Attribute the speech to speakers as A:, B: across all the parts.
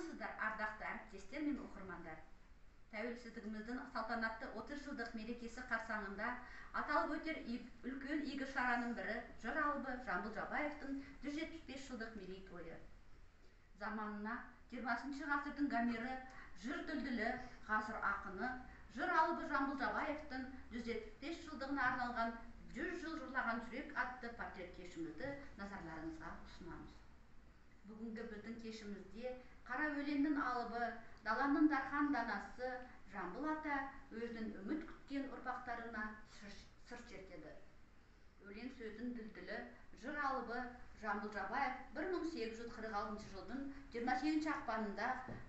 A: Саламатсыздар, ардақты әріптестер мен оқырмандар. Тәуелсіздігіміздің салтанатты 30 жылдық мерекесі қарсаңында аталып өтер үлкен игі шараның бірі жыр алыбы Жамбыл Жабаевтың 175 жылдық мерейтойы. Заманына 20 ғасырдың гомері, жыр дүлдүлі, ғасыр ақыны, жыр алыбы Жамбыл Жабаевтың 175 жылдығына арналған 100 жыл жырлаған жүрек атты портрет кешімізді назарларыңызға ұсынамыз. Бүгінгі біздің кешімізде қара өлеңнің алыбы, даланың дархан данасы Жамбыл ата өзінің үміт күткен ұрпақтарына сыр шертеді. Өлең сөздің дүлдүлі, жыр алыбы Жамбыл Жабаев 1846 жылдың 28 ақпанында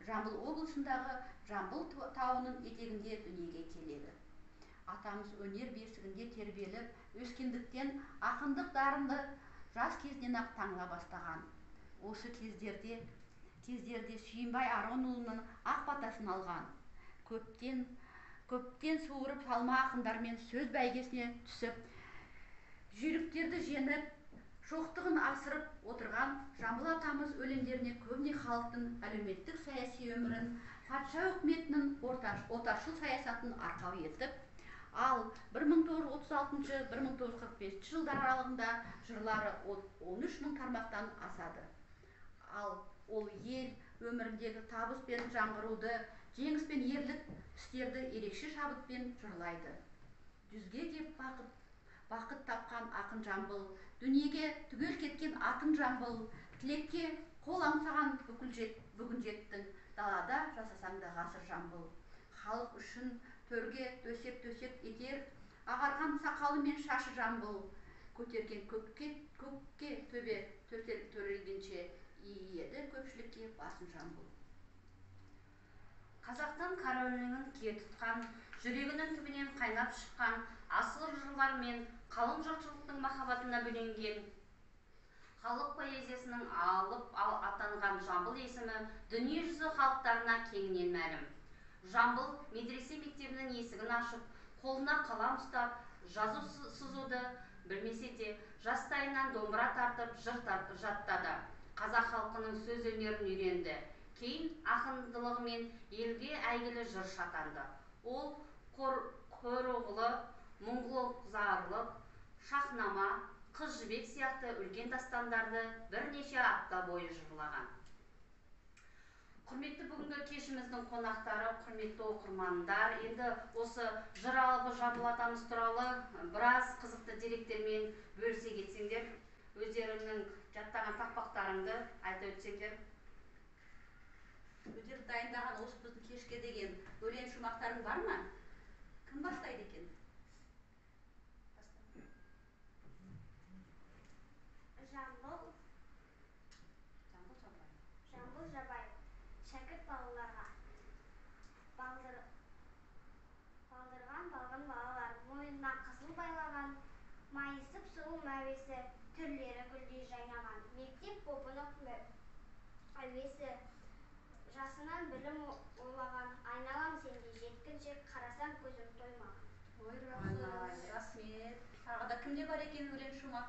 A: Жамбыл облысындағы Жамбыл тауының етегінде дүниеге келеді. Атамыз өнер бесігінде тербеліп, өскендіктен ақындық дарынды жас кезінен ақ таңыла бастаған. Осы кездерде Сүйінбай Аронұлының ақ батасын алған. Көптен суырып салма ақындармен сөз бәйгесіне түсіп, жүйріктерді жеңіп, шоқтығын асырып отырған Жамбыл атамыз өлеңдеріне көбіне халықтың әлеуметтік саяси өмірін, патша үкіметінің отаршыл саясатын арқау етіп, ал 1936-1945 жылдар аралығында жырлары 13 мың тармақтан асады. Ал ол ел өміріндегі табыс пен жаңғыруды, жеңіс пен ерлік істерді ерекше шабытпен жырлайды. Жүзге кеп бақыт тапқан ақын Жамбыл, дүниеге түгел кеткен атын Жамбыл, тілекке қол аңсаған бүгін жеттің, далада жасасаң да ғасыр Жамбыл. Халық үшін төрге төсек етер, ағарған сақалы мен шашы Жамбыл, көтерген көкке төбе төрелгенше, иеді көпшілікке басын Жамбыл.
B: Қазақтың қара өлеңін кие тұтқан, жүрегінің түбінен қайнап шыққан, асыл жырлар мен қалың жұртшылықтың махаббатына бөленген халық поэзиясының алып атанған Жамбыл есімі дүние жүзі халықтарына кеңінен мәлім. Жамбыл медресе мектебінің есігін ашып, қолына қалам ұстап, жазу сызуды білмесе де, жастайынан домбыра тартып, жыр жаттады. Қазақ халқының сөз өнерін үйренді. Кейін ақындылығымен елге әйгілі жыршы атанды. Ол Көроғлы, Мұңғылзарлық, Шахнама, Қыз жібек сияқты үлкен дастандарды бірнеше апта бойы жырлаған. Құрметті бүгінгі кешіміздің қонақтары, құрметті оқырмандар, енді осы жыр алыбы Жамбыл атамыз туралы біраз қызықты деректермен бөлісе кетсеңдер, өздеріңнің жаттаған тақпақтарыңды айта өтсеңдер.
A: Өздері дайындаған осы біздің кешке деген өлең шумақтарың бар ма? Кім бастайды екен?
C: Жамбыл Жабаев. Шәкірт балаларға. Балдырған балғын балалар, мойнына қызыл байлаған, майысып сұлу мәуесі, түрлері гүлдей жайнаған. Мектеп бопынық әуесі, жасынан білім ойлаған, айналам сенде жеткіншек, қарасам көзім тоймаған.
A: Ой, рахмет. Тағы да кімде бар екен өлең шумақ?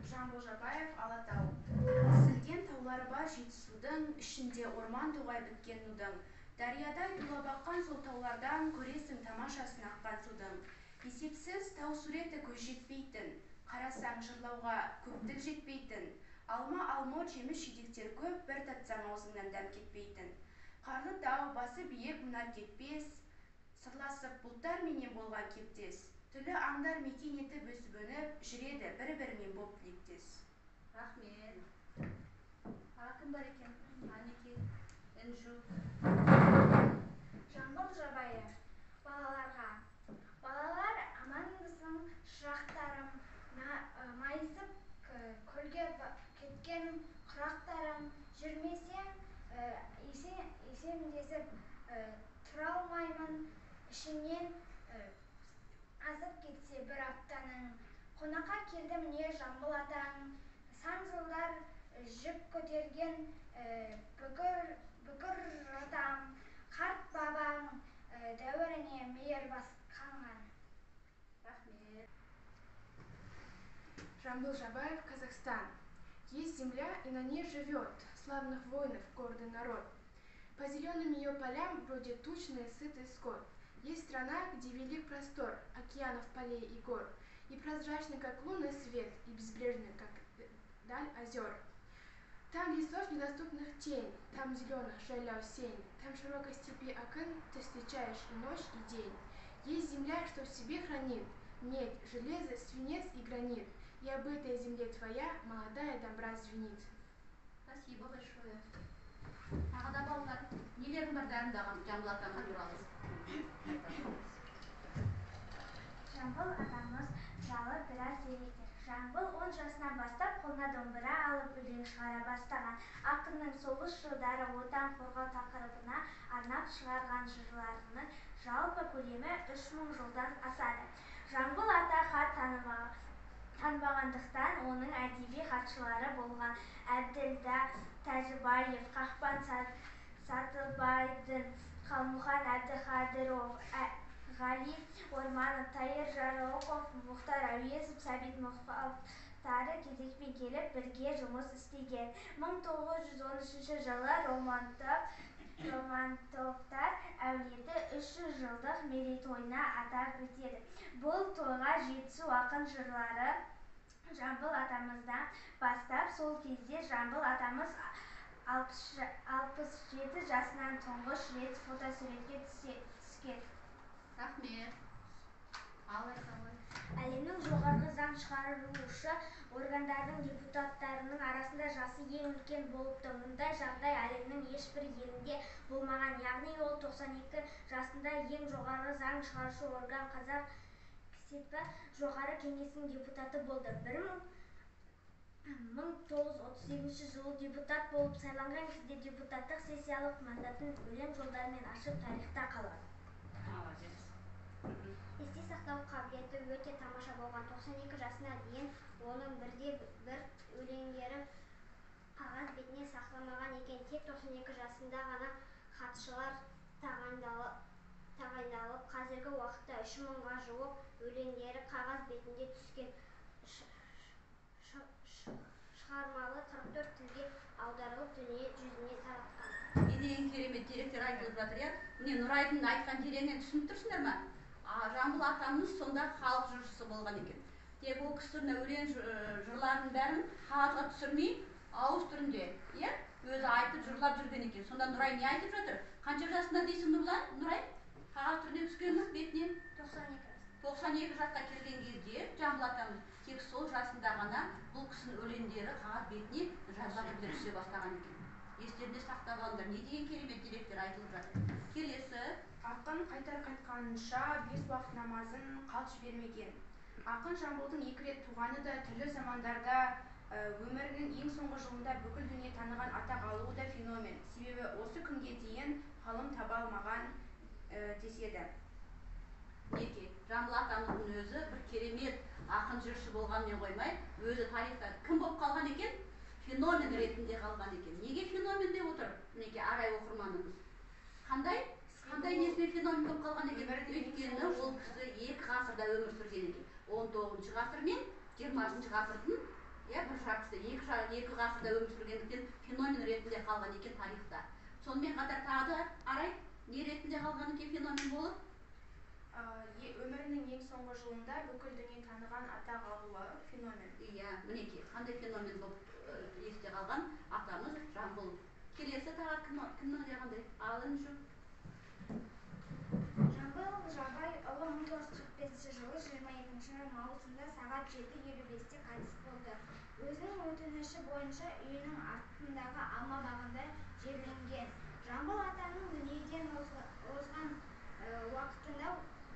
D: Жамбыл Жабаев, Алатау. Сілген таулары бар жетісудың, ішінде орман тоғай біткен нудың. Дариядай тулап аққан сол таулардан көресің тамашасын аққан судың. Есепсіз тау суреті көз жетпейтін, қарасаң жырлауға көп тіл жетпейтін. Алма жеміс жидектер көп, бір татсаң аузыңнан дәм кетпейтін. Қарлы тау басы биік мұнар кетпес, сырласып бұлттар менен болған кептес. Түлі аңдар мекен етіп өсіп өніп, жүреді бір-бірімен боп тілектес.
A: Рахмет. Кім бар екен? Анеке, Інжу.
C: Жамбыл Жабаев. Балаларға. Балалар амандысың шырақтарым, майысып көлге кеткен құрақтарым, жүрмесем есемдесіп тұра алмаймын, ішінен азып кетсе бір аптаның. Қонаққа келді міне Жамбыл атаң, сан жылдар жүк көтерген бүкір жыртаң, қарт бабаң дәуіріне мейір басқанған.
D: Жамбыл Жабаев, Казахстан. Есть земля
E: и на ней живет славных воинов гордый народ. По зеленым ее полям бродит тучный сытый скот. Есть страна, где велик простор океанов, полей и гор, и прозрачный, как лунный свет, и безбрежный, как даль озер. Там лесов недоступных тень, там зеленых шаляв сень, там широкой степи окын ты встречаешь и ночь, и день. Есть земля, что в себе хранит медь, железо, свинец и гранит, и об этой земле твоя молодая добра звенит.
A: Спасибо большое. Тағы да балалар, нелерің бар дайындаған Жамбыл атама туралы?
C: Жамбыл атамыз жайлы біраз деректер. Жамбыл 10 жасынан бастап қолына домбыра алып өлең шығара бастаған. Ақынның соғыс жылдары отан қорғау тақырыбына арнап шығарған жырларының жалпы көлемі 3000 жылдан асады. Жамбыл ата хат танымағандықтан оның әдеби хатшылары болған Әбділда Тәжібаев, Қақпан Сатыбайдың, Қалмұхан Әбдіқадыров, Ғали Орманов, Тайыр Жароков, Мұхтар Әуезов, Сәбит Мұхтары кезекпен келіп бірге жұмыс істеген. 1913 жылы Романтовтар әулеті 300 жылдық мерейтойына атап өтеді. Бұл тойға жетісу ақын жырлары Жамбыл атамыздан бастап, сол кезде Жамбыл атамыз 67 жасынан тұңғыш рет фотосуретке түскен.
A: Рахмет.
C: Әлемнің жоғарғы заң шығарушы органдардың депутаттарының арасында жасы ең үлкен болыпты. Мұндай жағдай әлемнің ешбір елінде болмаған, яғни ол 92 жасында ең жоғарғы заң шығарушы орган қазақ ксепі жоғары кеңесінің депутаты болды. 1938 жылы депутат болып сайланған кезде депутаттық сессиялық мандатын өлең жолдарымен ашып тарихта қалған. Есте сақтау қабілеті өте тамаша болған. 92 жасына дейін оның бірде-бір өлеңдері қағаз бетіне сақталмаған екен. Тек 92 жасында ғана хатшылар тағайындалып, қазіргі уақытта 3000-ға жуық өлеңдері қағаз бетінде түскен. Шығармалы 44 тілге аударылып дүние жүзіне таратқан.
A: Не деген керемет деректер айтылып жатыр, иә? Міне Нұрайдың айтқан дерегінен түсініп тұрсыңдар ма? Жамбыл атамыз сонда халық жыршысы болған екен. Тек ол кісінің өлең жырларының бәрін қағазға түсірмей, ауыз түрінде, иә? Өзі айтып жырлап жүрген екен. Сонда Нұрай не айтып жатыр? Қанша жасында дейсің Нұрай? Қағаз түрінде түскені бетіне 92 жасқа келген кезде Жамбыл атамыз тек сол жасында ғана бұл кісінің өлеңдері қағаз бетіне жазылып түсе бастаған екен. Естерінде сақтап алыңдар, не деген керемет деректер айтылып жатыр. Келесі.
D: Ақын қайтар қайтқанынша 5 уақыт намазын қалт жібермеген. Ақын Жамбылдың 2 рет туғаны да түрлі замандарда өмірінің ең соңғы жылында бүкіл дүние таныған атақ алуы да феномен. Себебі осы күнге дейін ғалым таба алмаған деседі.
A: Неке, Жамбыл атамыздың өзі бір керемет ақын жыршы болғанмен қоймай, өзі тарихта кім болып қалған екен? Феномен ретінде қалған екен. Неге феномен деп отыр? Неке, Арай оқырманымыз. Қандай несіне феномен болып қалған екен? Өйткені ол кісі 2 ғасырда өмір сүрген екен. 19 ғасыр мен 20 ғасырдың бір жартысы 2 ғасырда өмір сүргендіктен феномен ретінде қалған екен тарихта. Сонымен қатар тағы да Арай не ретінде қалған екен феномен болып?
D: Өмірінің ең соңғы жылында бүкіл дүние таныған атақ алуы феномен.
A: Иә, мінеки, қандай феномен болып есте қалған атамыз Жамбыл. Келесі тағы кімнің қандай? Алыншы.
C: Жамбыл Жабайұлы 1945 жылы 22 маусымда сағат 7:55-те қайтыс болды. Өзінің өтініші бойынша үйінің артындағы алма бағында жерленген. Жамбыл атаның дүниеден озған уақытында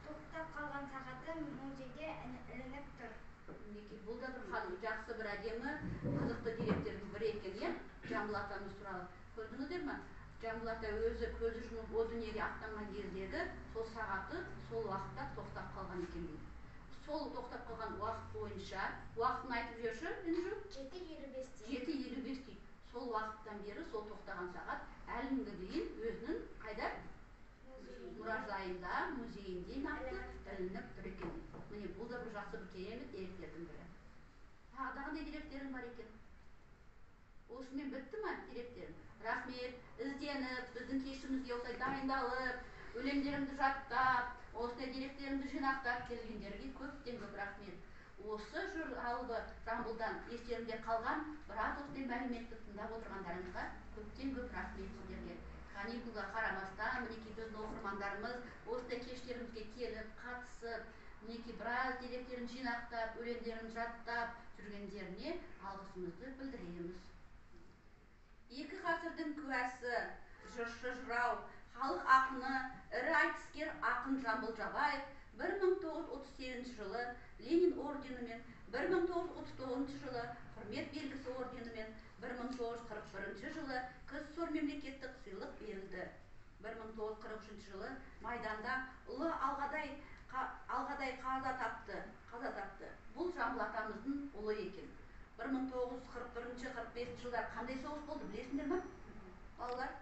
C: тоқтап қалған сағаты музейде ілініп тұр.
A: Бұл да бір жақсы бір әдемі қызықты деректердің бірі екен, Жамбыл атамыз туралы. Көрдіңіздер ме? Жамбыл ата өзі көзі жұмып о дүниеге аттанған кездегі сол сағаты сол уақытта тоқтап қалған екен дейді. Сол тоқтап қалған уақыт бойынша, уақытын айтып жүрші, 7:55 дейді. Сол уақыттан бері сол тоқтаған сағат әлі дейін өзінің қайда? Мұражайында, музейінде нақты ілініп тұр екен. Міне бұл да бір жақсы бір керемет деректердің бірі. Тағы да қандай деректерің бар екен? Осы осымен бітті ма деректерім? Рахмет, ізденіп, біздің кешімізге осылай дайындалып, өлеңдерімді жаттап, осындай деректерімді жинақтап келгендерге көптен көп рахмет. Осы журналды Жамбылдан естерінде қалған біраз осындай мәліметті тыңдап отырғандарыңызға көптен көп рахмет сіздерге. Каникулға қарамастан, мінекей біздің оқырмандарымыз осындай кештерімізге келіп, қатысып, мінекей біраз деректерін жинақтап, өлеңдерін жаттап жүргендеріне алғысымызды білдіреміз. Екі ғасырдың куәсі, жыршы жырау, халық ақыны, ірі айтыскер ақын Жамбыл Жабаев 1938 жылы Ленин орденімен, 1939 жылы құрмет белгісі орденімен, 1941 жылы КСР мемлекеттік сыйлық берілді. 1943 жылы майданда ұлы Алғадай қаза тапты. Бұл Жамбыл атамыздың ұлы екен. 1941-45 жылдар қандай соғыс болды білесіңдер ме? Балалар?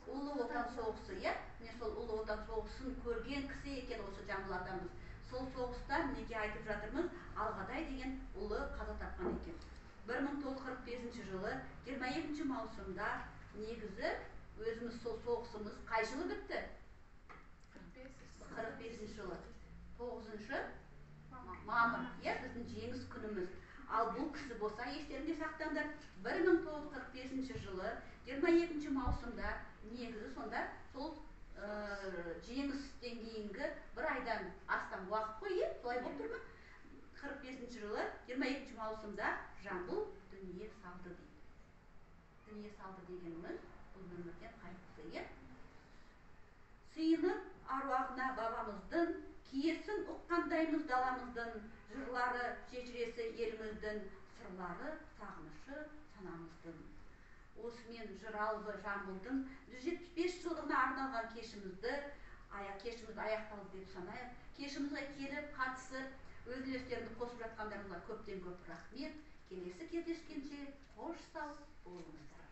A: Ұлы Отан соғысы, иә? Міне сол ұлы Отан соғысын көрген кісі екен осы Жамбыл атамыз. Сол соғыста мінекей айтып жатырмыз, Алғадай деген ұлы қаза тапқан екен. 1945 жылы 22 маусымда негізі өзіміз сол соғысымыз қай жылы бітті? 45 жылы 9 мамыр, біздің жеңіс күніміз. Ал бұл кісі болса естерінде сақтаңдар, 1945 жылы 22 маусымда негізі сонда сол жеңістен кейінгі бір айдан астам уақыт қой, солай болып тұр ма? 45 жылы 22 маусымда Жамбыл дүние салды дейді. Дүние салды дегеніміз бұл өмірден қайтты. Сыйынып аруағына бабамыздың, киесін ұққандаймыз даламыздың, жырлары шежіресі еліміздің, сырлары сағынышы санамыздың. Осымен Жыралбы Жамбылдың 175 жылдығына арналған кешімізді аяқталды деп санайық. Кешімізге келіп, қатысып, өз үлестеріңді қосып жатқандарыңызға көптен көп рахмет. Келесі кездескенше қош сау болыңыздар.